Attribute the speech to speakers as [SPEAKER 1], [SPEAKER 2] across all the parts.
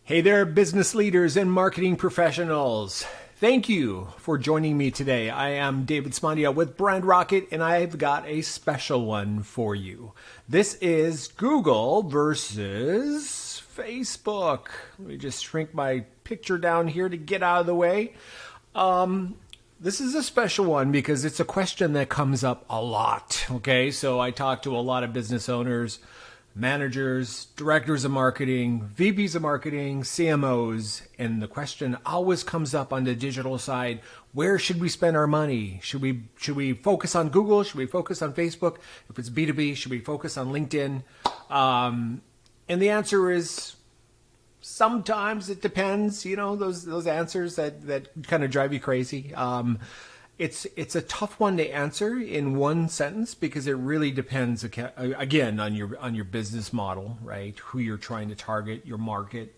[SPEAKER 1] Hey there, business leaders and marketing professionals. Thank you for joining me today. I am David Smondia with Brand Rocket, and I've got a special one for you. This is Google versus Facebook. Let me just shrink my picture down here to get out of the way. This is a special one because it's a question that comes up a lot. Okay, so I talk to a lot of business owners, managers, directors of marketing, VPs of marketing, CMOs, and the question always comes up on the digital side: where should we spend our money? Should we focus on Google? Should we focus on Facebook? If it's B2B, should we focus on LinkedIn? And the answer is sometimes it depends. You know, those answers that kind of drive you crazy. It's a tough one to answer in one sentence because it really depends, again, on your business model, right? Who you're trying to target, your market,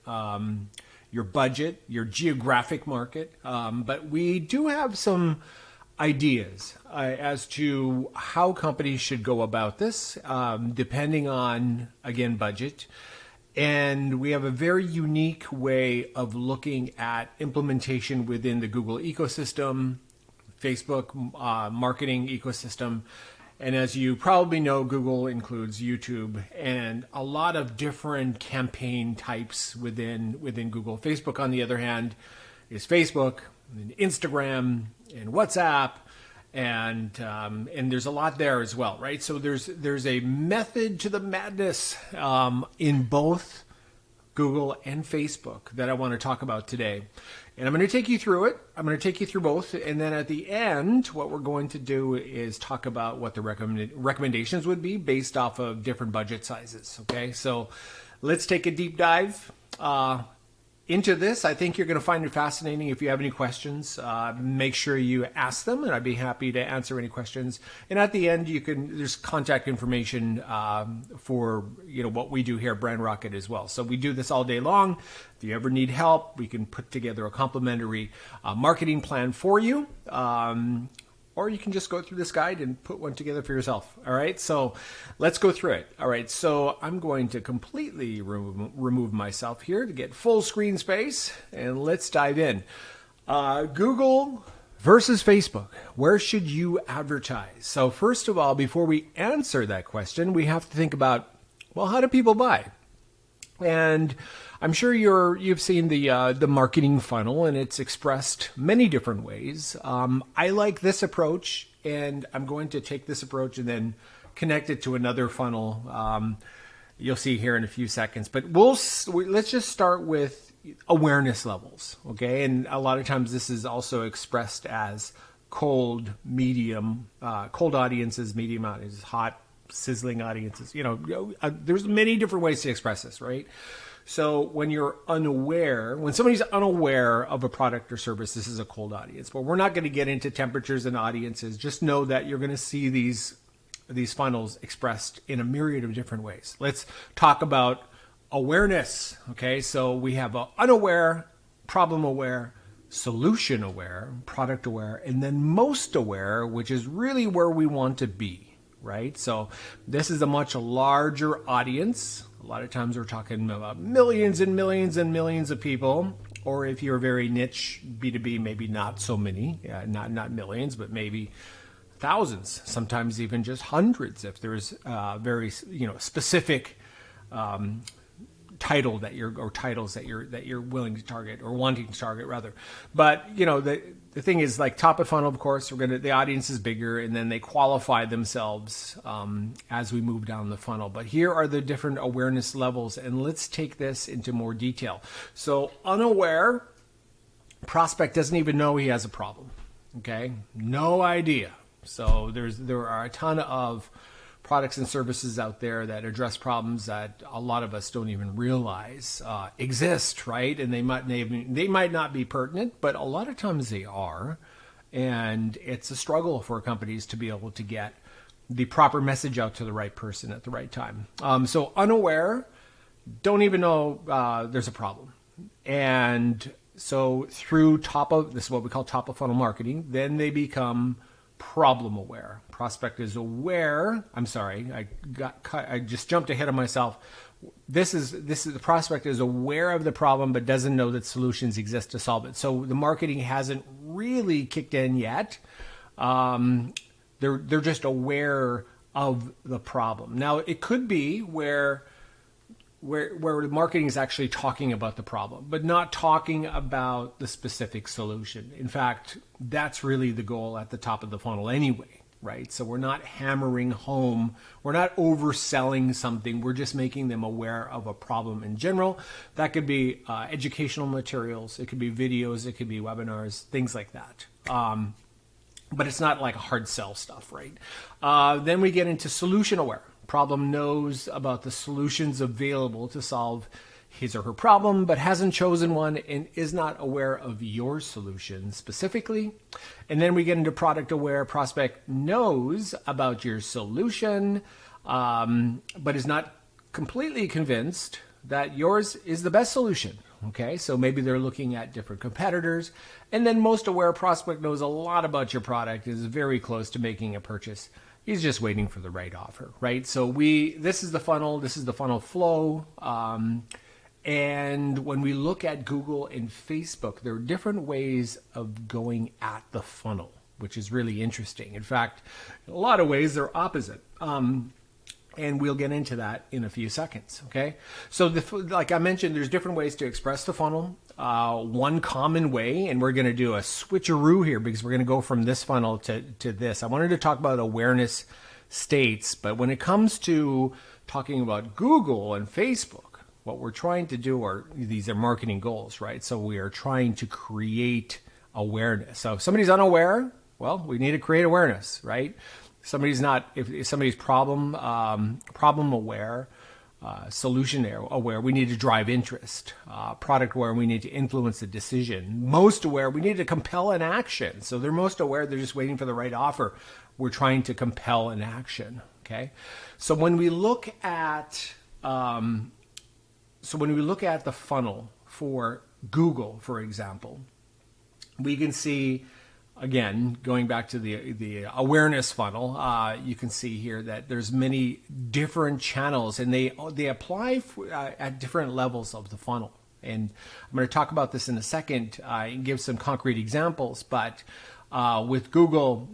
[SPEAKER 1] your budget, your geographic market. But we do have some ideas as to how companies should go about this, depending on, again, budget. And we have a very unique way of looking at implementation within the Google ecosystem, Facebook marketing ecosystem. And as you probably know, Google includes YouTube and a lot of different campaign types within Google. Facebook, on the other hand, is Facebook, and Instagram, and WhatsApp, and there's a lot there as well, right? So there's a method to the madness in both Google and Facebook that I want to talk about today. And I'm going to take you through it. I'm going to take you through both. And then at the end, what we're going to do is talk about what the recommendations would be based off of different budget sizes. Okay, so let's take a deep dive into this. I think you're going to find it fascinating. If you have any questions, make sure you ask them, and I'd be happy to answer any questions. And at the end, there's contact information for what we do here at Brand Rocket as well. So we do this all day long. If you ever need help, we can put together a complimentary marketing plan for you. Or you can just go through this guide and put one together for yourself. All right, so let's go through it. All right, so I'm going to completely remove myself here to get full screen space, and let's dive in. Google versus Facebook. Where should you advertise? So first of all, before we answer that question, we have to think about, well, how do people buy? And I'm sure you've seen the marketing funnel, and it's expressed many different ways. I like this approach, and I'm going to take this approach and then connect it to another funnel. You'll see here in a few seconds, but let's just start with awareness levels, okay? And a lot of times this is also expressed as cold, medium, cold audiences, medium audiences, hot, sizzling audiences. There's many different ways to express this, right? So when somebody's unaware of a product or service, this is a cold audience. But we're not going to get into temperatures and audiences. Just know that you're going to see these funnels expressed in a myriad of different ways. Let's talk about awareness. Okay, so we have unaware, problem aware, solution aware, product aware, and then most aware, which is really where we want to be. Right? So this is a much larger audience. A lot of times we're talking about millions and millions and millions of people. Or if you're very niche, B2B, maybe not so many, not millions, but maybe thousands, sometimes even just hundreds if there's very specific titles that you're willing to target or wanting to target rather. But the thing is, like, top of funnel, of course, the audience is bigger, and then they qualify themselves as we move down the funnel. But here are the different awareness levels, and let's take this into more detail. So unaware, prospect doesn't even know he has a problem. Okay, no idea. So there are a ton of products and services out there that address problems that a lot of us don't even realize exist, right? And they might not be pertinent, but a lot of times they are. And it's a struggle for companies to be able to get the proper message out to the right person at the right time. So unaware, don't even know there's a problem. And so through this is what we call top of funnel marketing, then they become problem aware. Prospect is aware. I'm sorry, I just jumped ahead of myself. this is the prospect is aware of the problem but doesn't know that solutions exist to solve it. So the marketing hasn't really kicked in yet. They're just aware of the problem. Now it could be where the marketing is actually talking about the problem, but not talking about the specific solution. In fact, that's really the goal at the top of the funnel anyway, right? So we're not hammering home, we're not overselling something, we're just making them aware of a problem in general. That could be educational materials, it could be videos, it could be webinars, things like that. But it's not like hard sell stuff, right? Then we get into solution aware. Problem knows about the solutions available to solve his or her problem, but hasn't chosen one and is not aware of your solution specifically. And then we get into product aware. Prospect knows about your solution, but is not completely convinced that yours is the best solution. Okay, so maybe they're looking at different competitors. And then most aware prospect knows a lot about your product, is very close to making a purchase. He's just waiting for the right offer, right? So this is the funnel flow. And when we look at Google and Facebook, there are different ways of going at the funnel, which is really interesting. In fact, in a lot of ways, they're opposite. And we'll get into that in a few seconds, okay? So like I mentioned, there's different ways to express the funnel. One common way, and we're gonna do a switcheroo here because we're gonna go from this funnel to this. I wanted to talk about awareness states, but when it comes to talking about Google and Facebook, what we're trying to do these are marketing goals, right? So we are trying to create awareness. So if somebody's unaware, well, we need to create awareness, right? Somebody's not, if somebody's problem aware, solution aware, we need to drive interest. Product aware, we need to influence the decision. Most aware, we need to compel an action. So they're most aware, they're just waiting for the right offer. We're trying to compel an action. Okay, so when we look at the funnel for Google, for example, we can see. Again, going back to the awareness funnel, you can see here that there's many different channels, and they apply at different levels of the funnel. And I'm going to talk about this in a second and give some concrete examples. But with Google,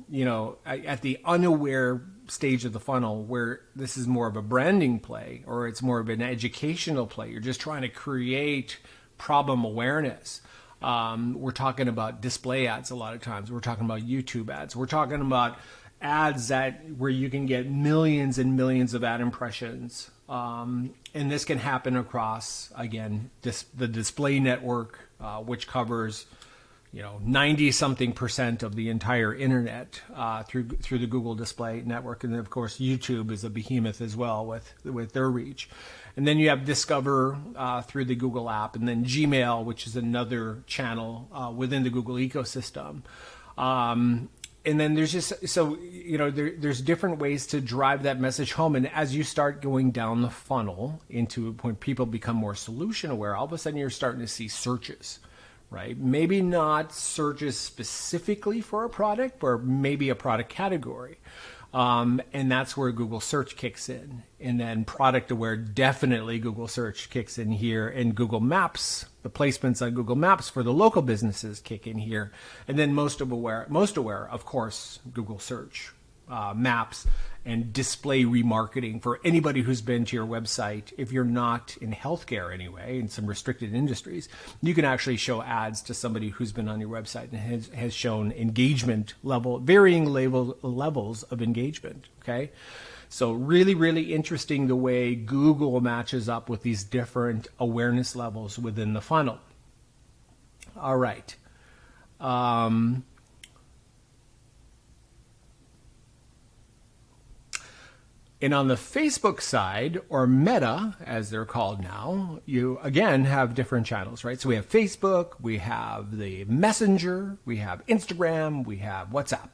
[SPEAKER 1] at the unaware stage of the funnel, where this is more of a branding play or it's more of an educational play, you're just trying to create problem awareness. We're talking about display ads a lot of times. We're talking about YouTube ads. We're talking about ads where you can get millions and millions of ad impressions. And this can happen across, again, the display network, which covers 90-something% of the entire internet through the Google Display Network. And then, of course, YouTube is a behemoth as well with their reach. And then you have Discover through the Google app, and then Gmail, which is another channel within the Google ecosystem. And then there's there's different ways to drive that message home. And as you start going down the funnel into when people become more solution aware, all of a sudden you're starting to see searches. Right? Maybe not searches specifically for a product, or maybe a product category. And that's where Google search kicks in. And then product aware, definitely Google search kicks in here. And Google Maps, the placements on Google Maps for the local businesses kick in here. And then most aware, of course, Google search, Maps, and display remarketing for anybody who's been to your website. If you're not in healthcare anyway, in some restricted industries, you can actually show ads to somebody who's been on your website and has shown engagement level, varying levels of engagement. Okay, so really, really interesting the way Google matches up with these different awareness levels within the funnel. All right. And on the Facebook side, or Meta, as they're called now, you again have different channels, right? So we have Facebook, we have the Messenger, we have Instagram, we have WhatsApp.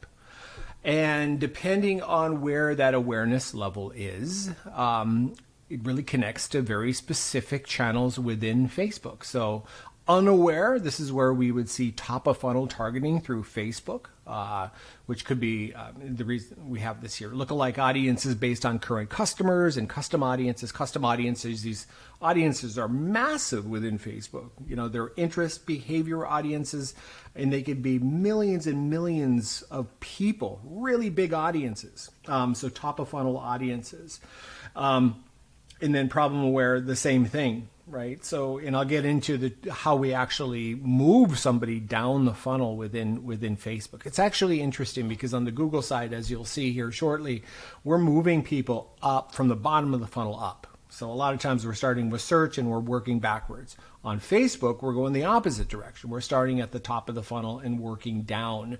[SPEAKER 1] And depending on where that awareness level is, it really connects to very specific channels within Facebook. So unaware, this is where we would see top of funnel targeting through Facebook, which could be the reason we have this here. Lookalike audiences based on current customers and custom audiences. Custom audiences, these audiences are massive within Facebook. You know, they're interest behavior audiences, and they could be millions and millions of people, really big audiences. So top of funnel audiences. And then problem aware, the same thing, right? So, and I'll get into how we actually move somebody down the funnel within Facebook. It's actually interesting because on the Google side, as you'll see here shortly, we're moving people up from the bottom of the funnel up. So a lot of times we're starting with search and we're working backwards. On Facebook, we're going the opposite direction. We're starting at the top of the funnel and working down.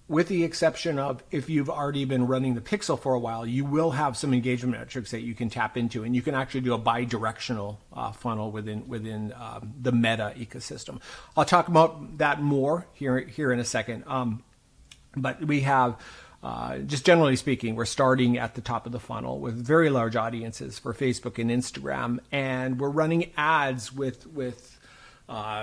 [SPEAKER 1] With the exception of if you've already been running the pixel for a while, you will have some engagement metrics that you can tap into, and you can actually do a bi-directional funnel within the Meta ecosystem. I'll talk about that more here in a second. But we have, just generally speaking, we're starting at the top of the funnel with very large audiences for Facebook and Instagram, and we're running ads with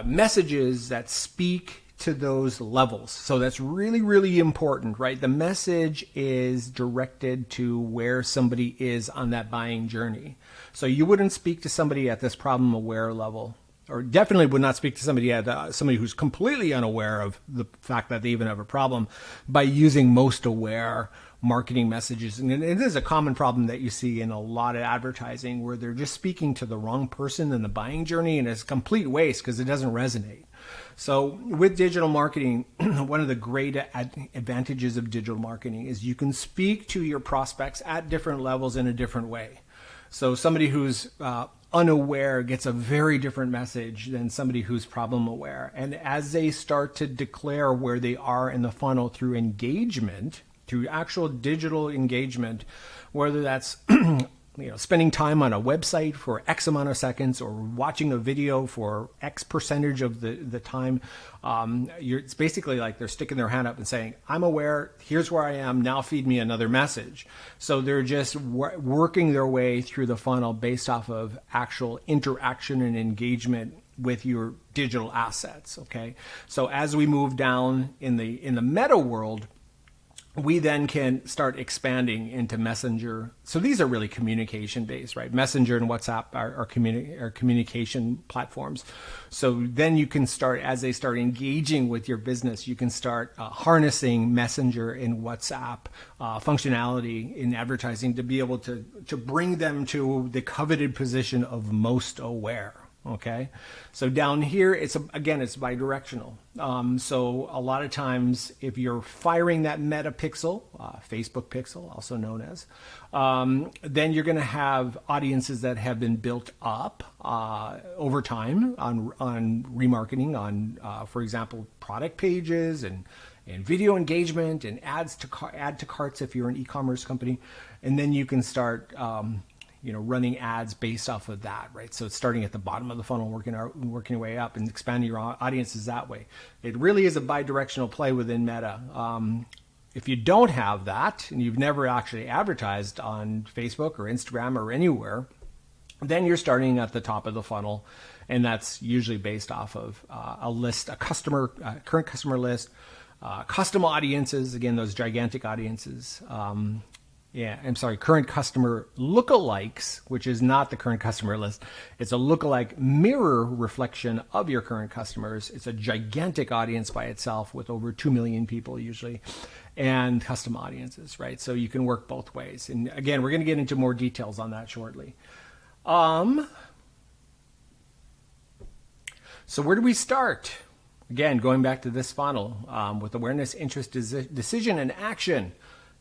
[SPEAKER 1] messages that speak to those levels. So that's really, really important, right? The message is directed to where somebody is on that buying journey. So you wouldn't speak to somebody at this problem aware level, or definitely would not speak to somebody somebody who's completely unaware of the fact that they even have a problem by using most aware marketing messages. And it is a common problem that you see in a lot of advertising where they're just speaking to the wrong person in the buying journey, and it's a complete waste because it doesn't resonate. So with digital marketing, one of the great advantages of digital marketing is you can speak to your prospects at different levels in a different way. So somebody who's unaware gets a very different message than somebody who's problem aware. And as they start to declare where they are in the funnel through engagement, through actual digital engagement, whether that's spending time on a website for X amount of seconds or watching a video for X percentage of the time, it's basically like they're sticking their hand up and saying, I'm aware, here's where I am, now feed me another message. So they're just working their way through the funnel based off of actual interaction and engagement with your digital assets, okay? So as we move down in the meta world, we then can start expanding into Messenger. So these are really communication based, right? Messenger and WhatsApp are communication platforms. So then you can start, as they start engaging with your business, you can start harnessing Messenger and WhatsApp functionality in advertising to be able to bring them to the coveted position of most aware. Okay, so down here, it's bi-directional. So a lot of times, if you're firing that meta pixel, Facebook pixel, also known as, then you're going to have audiences that have been built up over time on remarketing, on, for example, product pages and video engagement and add to carts if you're an e-commerce company, and then you can start running ads based off of that, right? So it's starting at the bottom of the funnel, working your way up and expanding your audiences that way. It really is a bi-directional play within Meta. If you don't have that and you've never actually advertised on Facebook or Instagram or anywhere, then you're starting at the top of the funnel, and that's usually based off of a list, current customer list, custom audiences, again, those gigantic audiences, current customer lookalikes, which is not the current customer list. It's a lookalike mirror reflection of your current customers. It's a gigantic audience by itself with over 2 million people usually, and custom audiences, right? So you can work both ways. And again, we're going to get into more details on that shortly. So where do we start? Again, going back to this funnel with awareness, interest, decision, and action.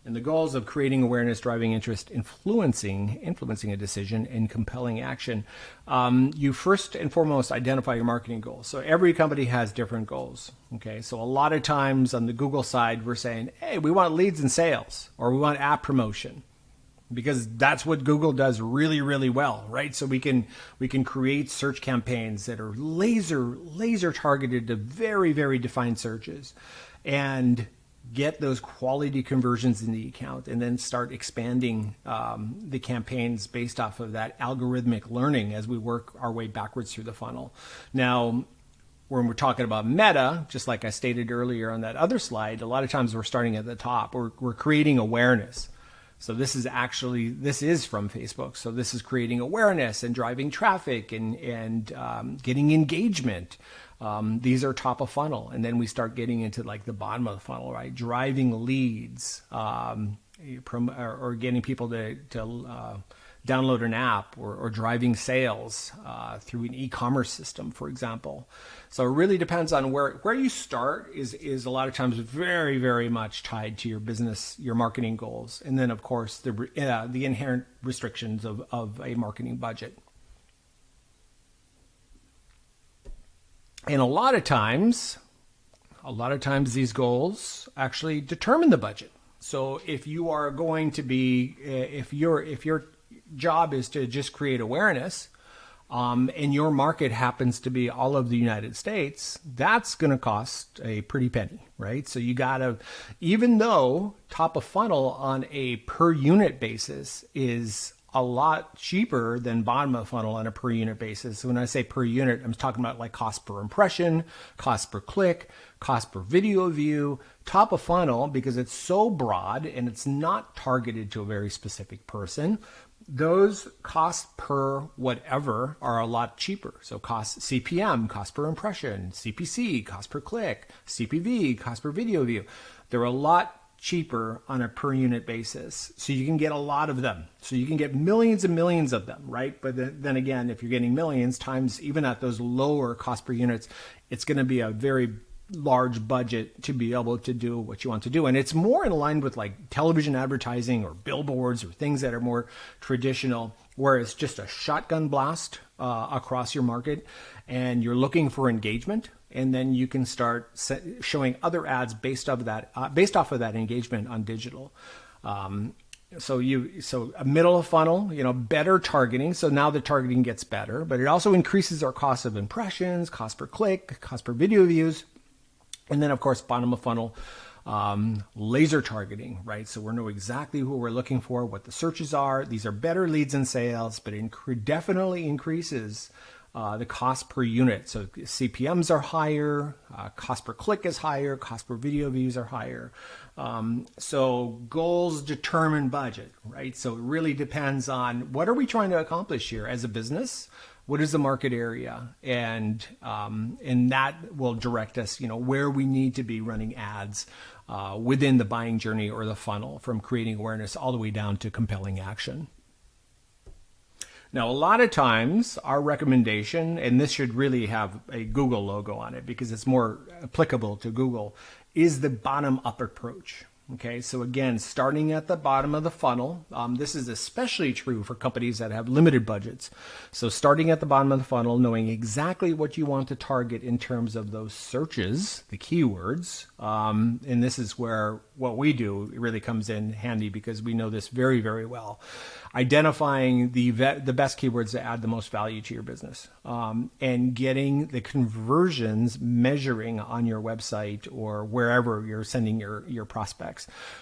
[SPEAKER 1] And the goals of creating awareness, driving interest, influencing a decision, and compelling action. You first and foremost identify your marketing goals. So every company has different goals. Okay, so a lot of times on the Google side, we're saying, hey, we want leads and sales, or we want app promotion, because that's what Google does really, really well, right? So we can create search campaigns that are laser targeted to very, very defined searches, and get those quality conversions in the account, and then start expanding the campaigns based off of that algorithmic learning as we work our way backwards through the funnel. Now, when we're talking about meta, just like I stated earlier on that other slide, a lot of times we're starting at the top. We're creating awareness. So this is from Facebook. So this is creating awareness and driving traffic and getting engagement. These are top of funnel. And then we start getting into like the bottom of the funnel, right? Driving leads, or getting people to download an app, or driving sales through an e-commerce system, for example. So it really depends on where you start is a lot of times very, very much tied to your business, your marketing goals. And then, of course, the inherent restrictions of a marketing budget. And a lot of times these goals actually determine the budget. So if you are going to be, if your job is to just create awareness, and your market happens to be all of the United States, that's going to cost a pretty penny, right? So you got to, even though top of funnel on a per unit basis is a lot cheaper than bottom of funnel on a per unit basis. So when I say per unit, I'm talking about like cost per impression, cost per click, cost per video view. Top of funnel, because it's so broad and it's not targeted to a very specific person, those costs per whatever are a lot cheaper. So cost CPM, cost per impression, CPC, cost per click, CPV, cost per video view. They're a lot cheaper on a per unit basis. So you can get a lot of them. So you can get millions and millions of them, right? But then again, if you're getting millions times, even at those lower cost per units, it's going to be a very large budget to be able to do what you want to do. And it's more in line with like television advertising or billboards or things that are more traditional, where it's just a shotgun blast across your market and you're looking for engagement. And then you can start showing other ads based off of that engagement on digital. So a middle of funnel, better targeting. So now the targeting gets better, but it also increases our cost of impressions, cost per click, cost per video views. And then, of course, bottom of funnel, laser targeting, right? So we know exactly who we're looking for, what the searches are. These are better leads and sales, but it definitely increases the cost per unit. So CPMs are higher, cost per click is higher, cost per video views are higher. So goals determine budget, right? So it really depends on what are we trying to accomplish here as a business? What is the market area? And that will direct us, where we need to be running ads within the buying journey or the funnel, from creating awareness all the way down to compelling action. Now, a lot of times our recommendation, and this should really have a Google logo on it because it's more applicable to Google, is the bottom up approach. Okay, so again, starting at the bottom of the funnel, this is especially true for companies that have limited budgets. So starting at the bottom of the funnel, knowing exactly what you want to target in terms of those searches, the keywords, and this is where what we do really comes in handy because we know this very, very well. Identifying the best keywords that add the most value to your business, and getting the conversions measuring on your website or wherever you're sending your prospects.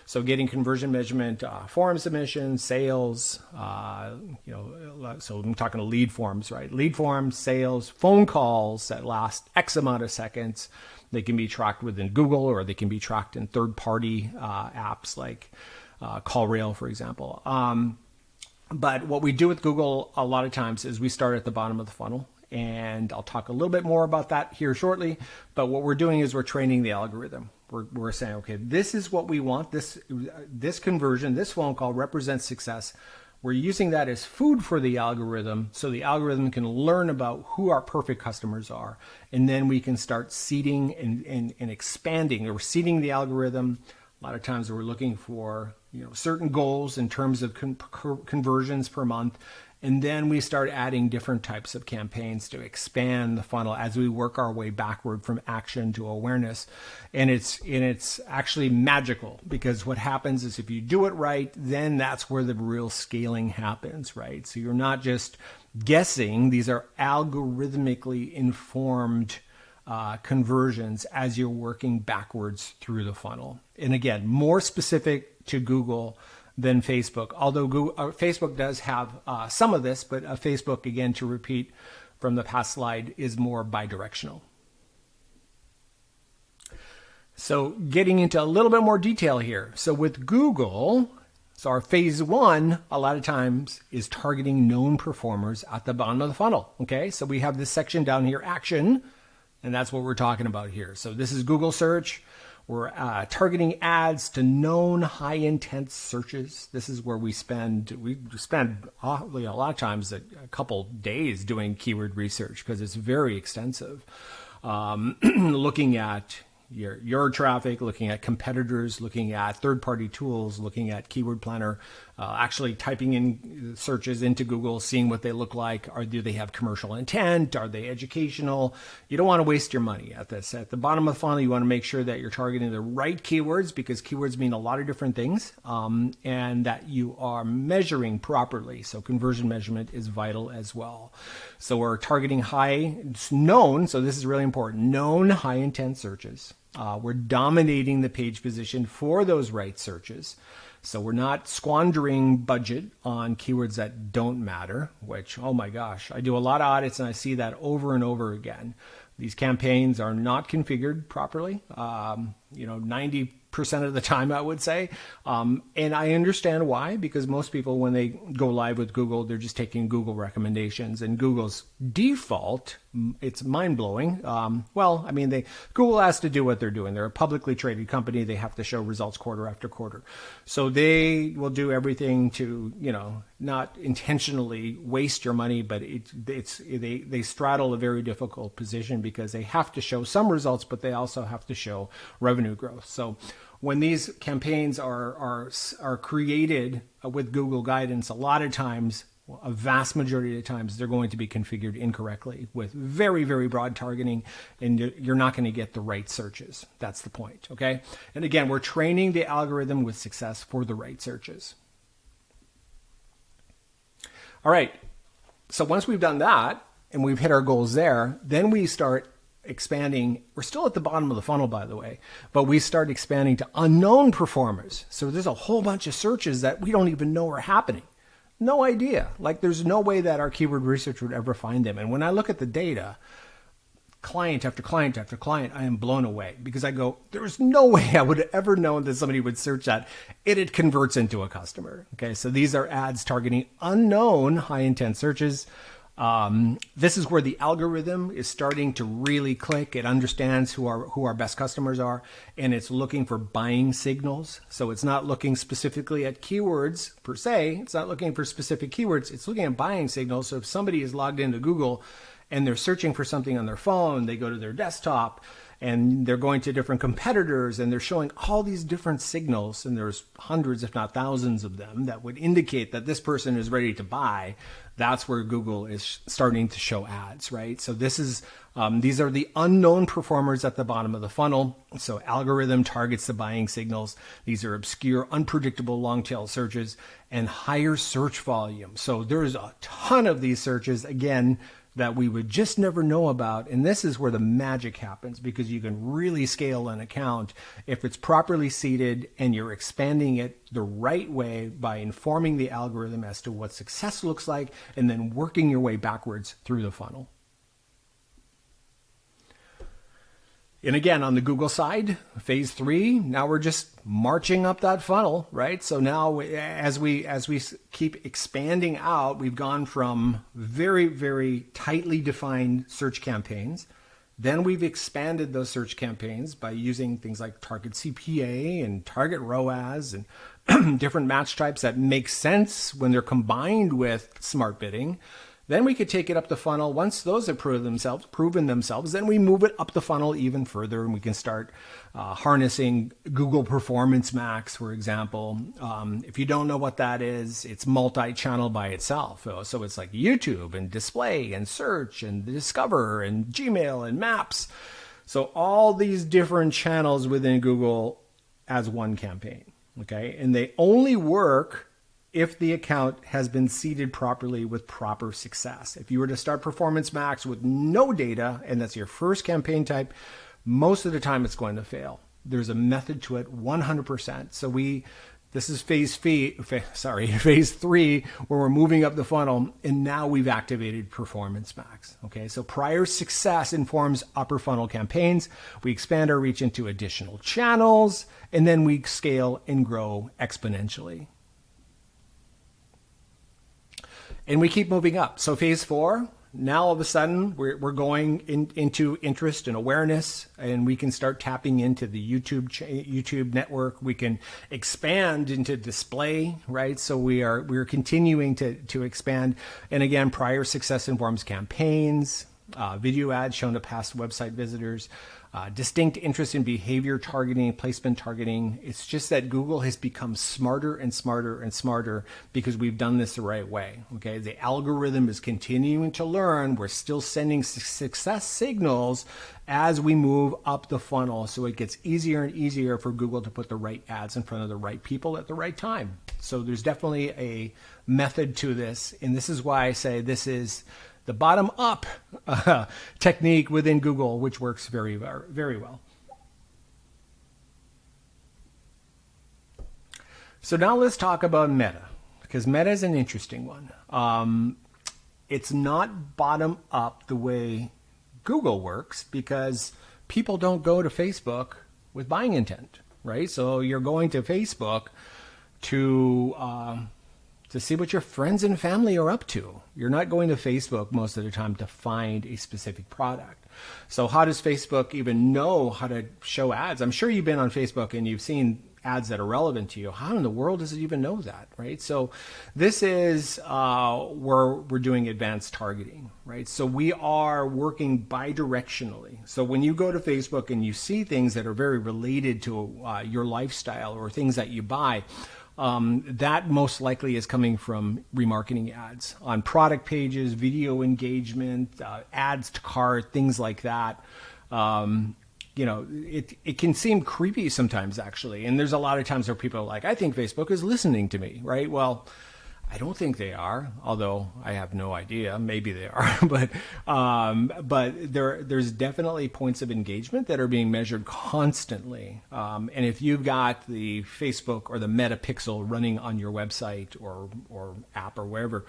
[SPEAKER 1] So getting conversion measurement, form submissions, sales, so I'm talking to lead forms, right? Lead forms, sales, phone calls that last X amount of seconds. They can be tracked within Google or they can be tracked in third-party apps like CallRail, for example. But what we do with Google a lot of times is we start at the bottom of the funnel, and I'll talk a little bit more about that here shortly. But what we're doing is we're training the algorithm. We're saying, okay, this is what we want. This conversion, this phone call represents success. We're using that as food for the algorithm so the algorithm can learn about who our perfect customers are. And then we can start seeding and expanding. We're seeding the algorithm. A lot of times we're looking for certain goals in terms of conversions per month. And then we start adding different types of campaigns to expand the funnel as we work our way backward from action to awareness. And it's actually magical because what happens is if you do it right, then that's where the real scaling happens, right? So you're not just guessing. These are algorithmically informed conversions as you're working backwards through the funnel. And again, more specific to Google than Facebook, although Facebook does have some of this, but Facebook, again, to repeat from the past slide, is more bidirectional. So getting into a little bit more detail here. So with Google, so our phase one, a lot of times, is targeting known performers at the bottom of the funnel. Okay, so we have this section down here, action, and that's what we're talking about here. So this is Google search. We're targeting ads to known high intent searches. This is where we spend a lot of times a couple days doing keyword research because it's very extensive. Looking at your traffic, looking at competitors, looking at third-party tools, looking at Keyword Planner, actually typing in searches into Google, seeing what they look like. Do they have commercial intent? Are they educational? You don't want to waste your money at this. At the bottom of the funnel, you want to make sure that you're targeting the right keywords because keywords mean a lot of different things, and that you are measuring properly. So conversion measurement is vital as well. So we're targeting known, so this is really important, known high intent searches. We're dominating the page position for those right searches. So we're not squandering budget on keywords that don't matter, which, oh my gosh, I do a lot of audits and I see that over and over again. These campaigns are not configured properly, 90% of the time, I would say. And I understand why, because most people, when they go live with Google, they're just taking Google recommendations, and Google's default, it's mind-blowing. Google has to do what they're doing. They're a publicly traded company. They have to show results quarter after quarter. So they will do everything to, not intentionally waste your money, but they straddle a very difficult position because they have to show some results, but they also have to show revenue growth. So when these campaigns are created with Google guidance, a lot of times, a vast majority of the times, they're going to be configured incorrectly with very, very broad targeting, and you're not going to get the right searches. That's the point, okay? And again, we're training the algorithm with success for the right searches. All right, so once we've done that and we've hit our goals there, then we start expanding. We're still at the bottom of the funnel, by the way, but we start expanding to unknown performers. So there's a whole bunch of searches that we don't even know are happening. No idea. Like, there's no way that our keyword research would ever find them. And when I look at the data, client after client after client, I am blown away because I go, there's no way I would have ever known that somebody would search that. It converts into a customer. Okay, so these are ads targeting unknown high intent searches. This is where the algorithm is starting to really click. It understands who our best customers are, and it's looking for buying signals. So it's not looking specifically at keywords per se. It's not looking for specific keywords. It's looking at buying signals. So if somebody is logged into Google and they're searching for something on their phone, they go to their desktop and they're going to different competitors and they're showing all these different signals, and there's hundreds, if not thousands of them, that would indicate that this person is ready to buy. That's where Google is starting to show ads, right? So these are the unknown performers at the bottom of the funnel. So algorithm targets the buying signals. These are obscure, unpredictable long tail searches and higher search volume. So there's a ton of these searches, again, that we would just never know about. And this is where the magic happens, because you can really scale an account if it's properly seeded and you're expanding it the right way by informing the algorithm as to what success looks like and then working your way backwards through the funnel. And again, on the Google side, phase 3, now we're just marching up that funnel, right? So now as we keep expanding out, we've gone from very, very tightly defined search campaigns. Then we've expanded those search campaigns by using things like target CPA and target ROAS and different match types that make sense when they're combined with smart bidding. Then we could take it up the funnel. Once those have proven themselves, then we move it up the funnel even further, and we can start harnessing Google Performance Max, for example. If you don't know what that is, it's multi-channel by itself. So it's like YouTube and display and search and Discover and Gmail and Maps. So all these different channels within Google as one campaign, okay? And they only work if the account has been seeded properly with proper success. If you were to start Performance Max with no data, and that's your first campaign type, most of the time it's going to fail. There's a method to it, 100%. So we
[SPEAKER 2] This is phase three, where we're moving up the funnel, and now we've activated Performance Max. Okay, so prior success informs upper funnel campaigns. We expand our reach into additional channels, and then we scale and grow exponentially. And we keep moving up. So phase 4, now all of a sudden we're going into interest and awareness, and we can start tapping into the YouTube network. We can expand into display, right? So we're continuing to expand. And again, prior success informs campaigns, video ads shown to past website visitors, distinct interest in behavior targeting, placement targeting. It's just that Google has become smarter and smarter and smarter because we've done this the right way. Okay, the algorithm is continuing to learn. We're still sending success signals as we move up the funnel, so it gets easier and easier for Google to put the right ads in front of the right people at the right time. So there's definitely a method to this, and this is why I say this is the bottom-up technique within Google, which works very, very well. So now let's talk about Meta, because Meta is an interesting one. It's not bottom-up the way Google works, because people don't go to Facebook with buying intent, right? So you're going to Facebook to see what your friends and family are up to. You're not going to Facebook most of the time to find a specific product. So how does Facebook even know how to show ads? I'm sure you've been on Facebook and you've seen ads that are relevant to you. How in the world does it even know that, right? So this is where we're doing advanced targeting, right? So we are working bidirectionally. So when you go to Facebook and you see things that are very related to your lifestyle or things that you buy, that most likely is coming from remarketing ads on product pages, video engagement, ads to cart, things like that. It can seem creepy sometimes, actually. And there's a lot of times where people are like, I think Facebook is listening to me, right? Well, I don't think they are, although I have no idea. Maybe they are, but there's definitely points of engagement that are being measured constantly. And if you've got the Facebook or the Meta Pixel running on your website or app or wherever,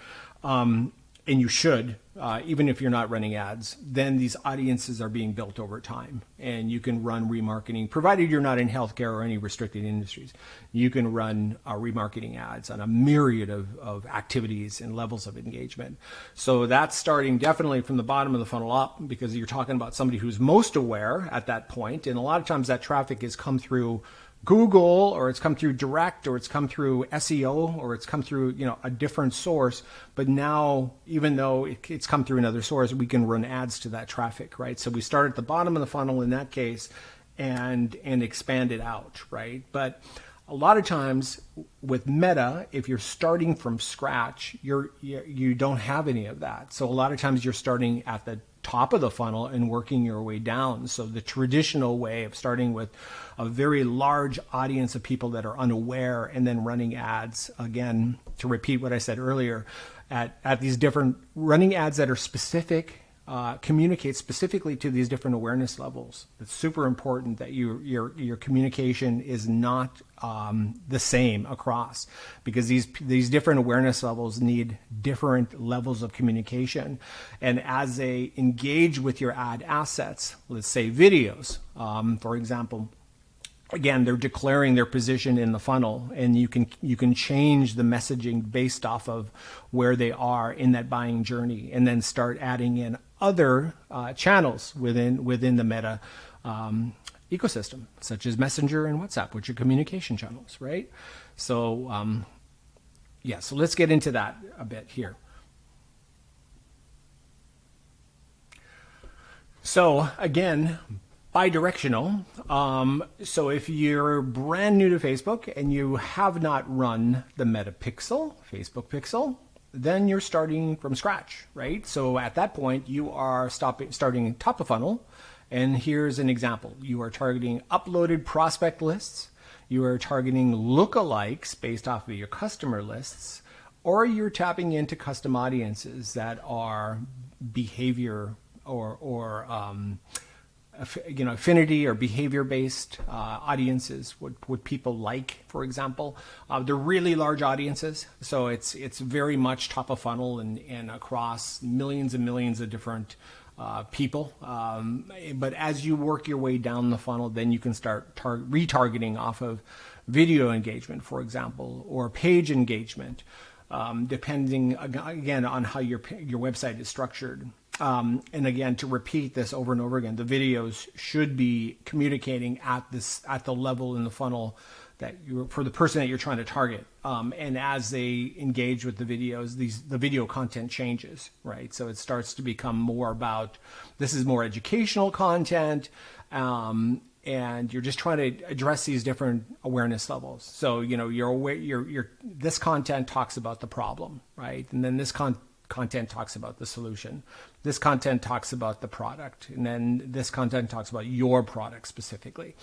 [SPEAKER 2] and you should, even if you're not running ads, then these audiences are being built over time. And you can run remarketing, provided you're not in healthcare or any restricted industries. You can run remarketing ads on a myriad of activities and levels of engagement. So that's starting definitely from the bottom of the funnel up, because you're talking about somebody who's most aware at that point. And a lot of times that traffic has come through Google, or it's come through direct, or it's come through SEO, or it's come through a different source. But now, even though it's come through another source, we can run ads to that traffic, right? So we start at the bottom of the funnel in that case and expand it out, right? But a lot of times with Meta, if you're starting from scratch, you don't have any of that. So a lot of times you're starting at the top of the funnel and working your way down. So the traditional way of starting with a very large audience of people that are unaware and then running ads, again, to repeat what I said earlier, at these different running ads that are specific, communicate specifically to these different awareness levels. It's super important that your communication is not the same across, because these different awareness levels need different levels of communication. And as they engage with your ad assets, let's say videos, for example, again, they're declaring their position in the funnel, and you can change the messaging based off of where they are in that buying journey, and then start adding in other channels within the Meta ecosystem, such as Messenger and WhatsApp, which are communication channels, right? So so let's get into that a bit here. So again, bidirectional. So if you're brand new to Facebook and you have not run the Meta Pixel, Facebook Pixel, then you're starting from scratch, right? So at that point, you are starting top of funnel. And here's an example. You are targeting uploaded prospect lists. You are targeting lookalikes based off of your customer lists, or you're tapping into custom audiences that are behavior or affinity or behavior-based audiences, what people like, for example. They're really large audiences, so it's very much top of funnel and across millions and millions of different people. But as you work your way down the funnel, then you can start retargeting off of video engagement, for example, or page engagement, depending again on how your website is structured. And again, to repeat this over and over again, the videos should be communicating at the level in the funnel that for the person that you're trying to target. And as they engage with the videos, the video content changes, right? So it starts to become more about, this is more educational content, and you're just trying to address these different awareness levels. So, you're aware, this content talks about the problem, right? And then this content talks about the solution. This content talks about the product. And then this content talks about your product specifically.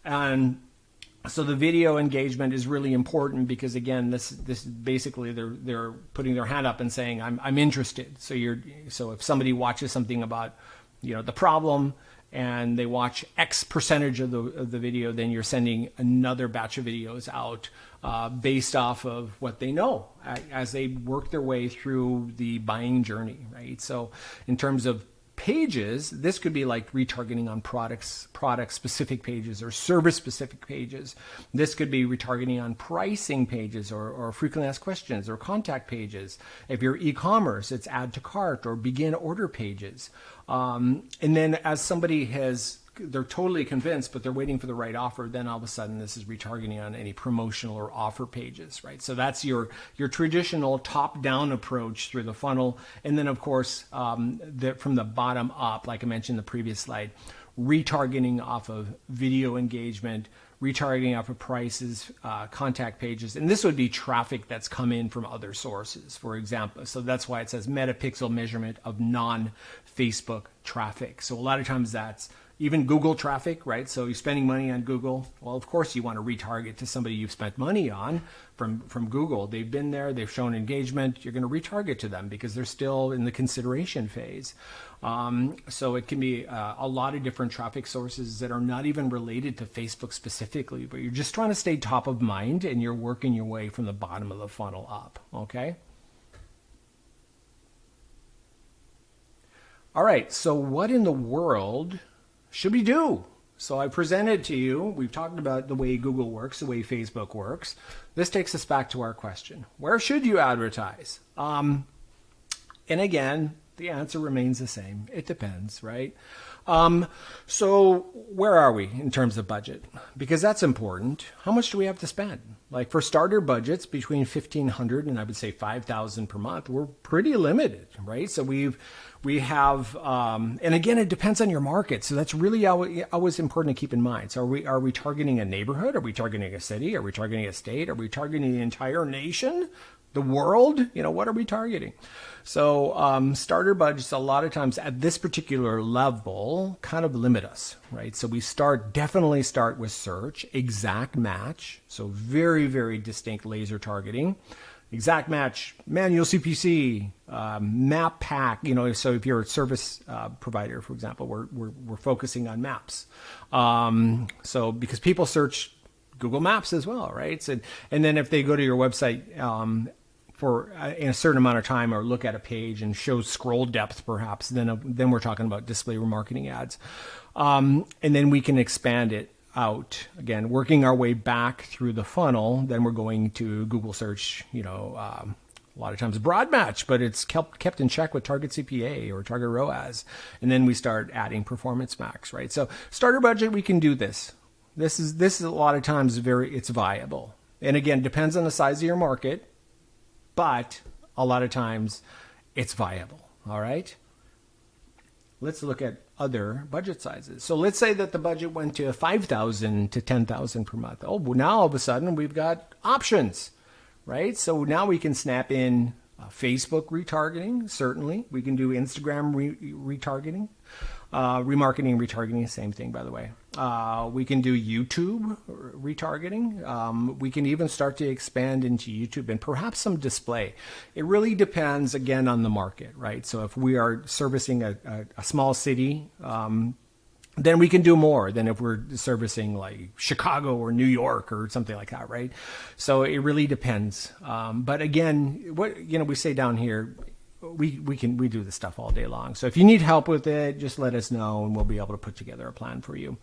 [SPEAKER 2] And so the video engagement is really important because, again, this basically they're putting their hand up and saying, I'm interested. So if somebody watches something about, the problem, and they watch X percentage of the video, then you're sending another batch of videos out based off of what they know as they work their way through the buying journey, right? So in terms of pages, this could be like retargeting on product-specific pages or service-specific pages. This could be retargeting on pricing pages or frequently asked questions or contact pages. If you're e-commerce, it's add to cart or begin order pages. And then as somebody they're totally convinced, but they're waiting for the right offer, then all of a sudden this is retargeting on any promotional or offer pages, right? So that's your traditional top-down approach through the funnel. And then, of course, from the bottom up, like I mentioned in the previous slide, retargeting off of video engagement, retargeting off of prices, contact pages. And this would be traffic that's come in from other sources, for example. So that's why it says metapixel measurement of non-Facebook traffic. So a lot of times that's even Google traffic, right? So you're spending money on Google. Well, of course you want to retarget to somebody you've spent money on from Google. They've been there, they've shown engagement. You're going to retarget to them because they're still in the consideration phase. So it can be a lot of different traffic sources that are not even related to Facebook specifically, but you're just trying to stay top of mind and you're working your way from the bottom of the funnel up, okay? All right, so what in the world should we do? So I presented to you, we've talked about the way Google works, the way Facebook works. This takes us back to our question. Where should you advertise? And again, the answer remains the same. It depends, right? So where are we in terms of budget? Because that's important. How much do we have to spend? Like for starter budgets between $1,500 and I would say $5,000 per month, we're pretty limited, right? So we have, and again, it depends on your market. So that's really always important to keep in mind. So are we targeting a neighborhood? Are we targeting a city? Are we targeting a state? Are we targeting the entire nation? The world? What are we targeting? So starter budgets a lot of times at this particular level kind of limit us, right? So we definitely start with search, exact match. So very, very distinct laser targeting. Exact match, manual CPC, map pack. So if you're a service provider, for example, we're focusing on maps. So because people search Google Maps as well, right? So, and then if they go to your website for in a certain amount of time or look at a page and shows scroll depth, perhaps, then we're talking about display remarketing ads, and then we can expand it out again, working our way back through the funnel. Then we're going to Google search, a lot of times broad match, but it's kept in check with target CPA or target ROAS. And then we start adding performance max, right? So starter budget, we can do this. This is a lot of times it's viable. And again, depends on the size of your market, but a lot of times it's viable. All right. Let's look at other budget sizes. So let's say that the budget went to $5,000 to $10,000 per month. Oh, well, now all of a sudden we've got options, right? So now we can snap in Facebook retargeting. Certainly, we can do Instagram retargeting, remarketing, retargeting. Same thing, by the way. We can do YouTube retargeting. We can even start to expand into YouTube and perhaps some display. It really depends, again, on the market, right? So if we are servicing a small city, then we can do more than if we're servicing like Chicago or New York or something like that, right? So it really depends. But again, what we say down here, we do this stuff all day long. So if you need help with it, just let us know and we'll be able to put together a plan for you.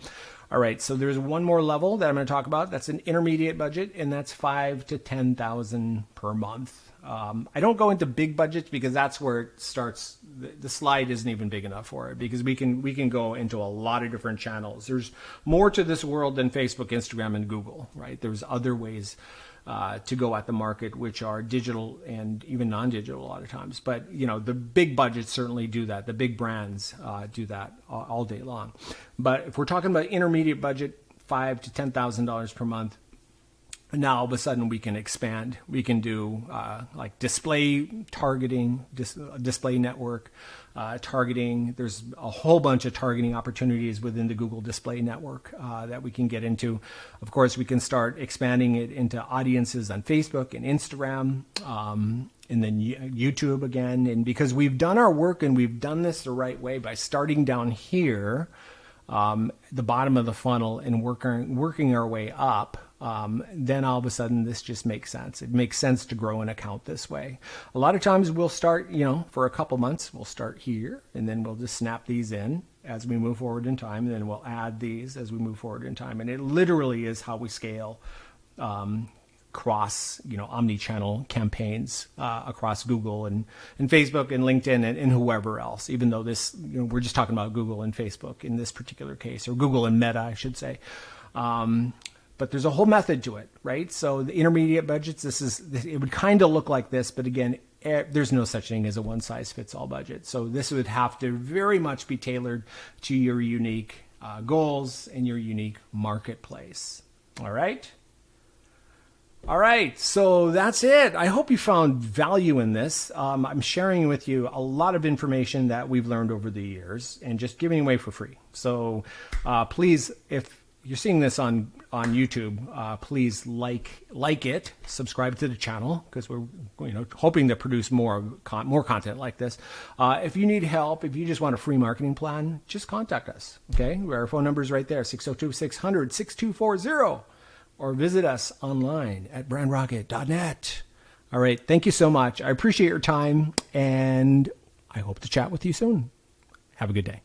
[SPEAKER 2] All right, so there's one more level that I'm going to talk about. That's an intermediate budget, and that's $5,000 to $10,000 per month. I don't go into big budgets because that's where it starts. The slide isn't even big enough for it because we can go into a lot of different channels. There's more to this world than Facebook, Instagram, and Google, right? There's other ways to go at the market, which are digital and even non-digital a lot of times. But the big budgets certainly do that. The big brands do that all day long. But if we're talking about intermediate budget, $5,000 to $10,000 per month, now all of a sudden we can expand. We can do like display targeting, display network targeting. There's a whole bunch of targeting opportunities within the Google Display Network that we can get into. Of course, we can start expanding it into audiences on Facebook and Instagram, and then YouTube again. And because we've done our work and we've done this the right way by starting down here, the bottom of the funnel, and working our way up, then all of a sudden this just makes sense. It makes sense to grow an account this way. A lot of times we'll start, for a couple months, we'll start here and then we'll just snap these in as we move forward in time. And then we'll add these as we move forward in time. And it literally is how we scale cross, omni-channel campaigns across Google and Facebook and LinkedIn and whoever else, even though this, we're just talking about Google and Facebook in this particular case, or Google and Meta, I should say. But there's a whole method to it, right? So the intermediate budgets, it would kind of look like this, but again, there's no such thing as a one-size-fits-all budget. So this would have to very much be tailored to your unique goals and your unique marketplace. All right? All right, so that's it. I hope you found value in this. I'm sharing with you a lot of information that we've learned over the years and just giving away for free. So please, if you're seeing this on YouTube, please like it, subscribe to the channel, because we're hoping to produce more content like this. If you need help, if you just want a free marketing plan, just contact us. Okay, our phone number is right there, 602-600-6240, or visit us online at brandrocket.net. All right, thank you so much. I appreciate your time, and I hope to chat with you soon. Have a good day.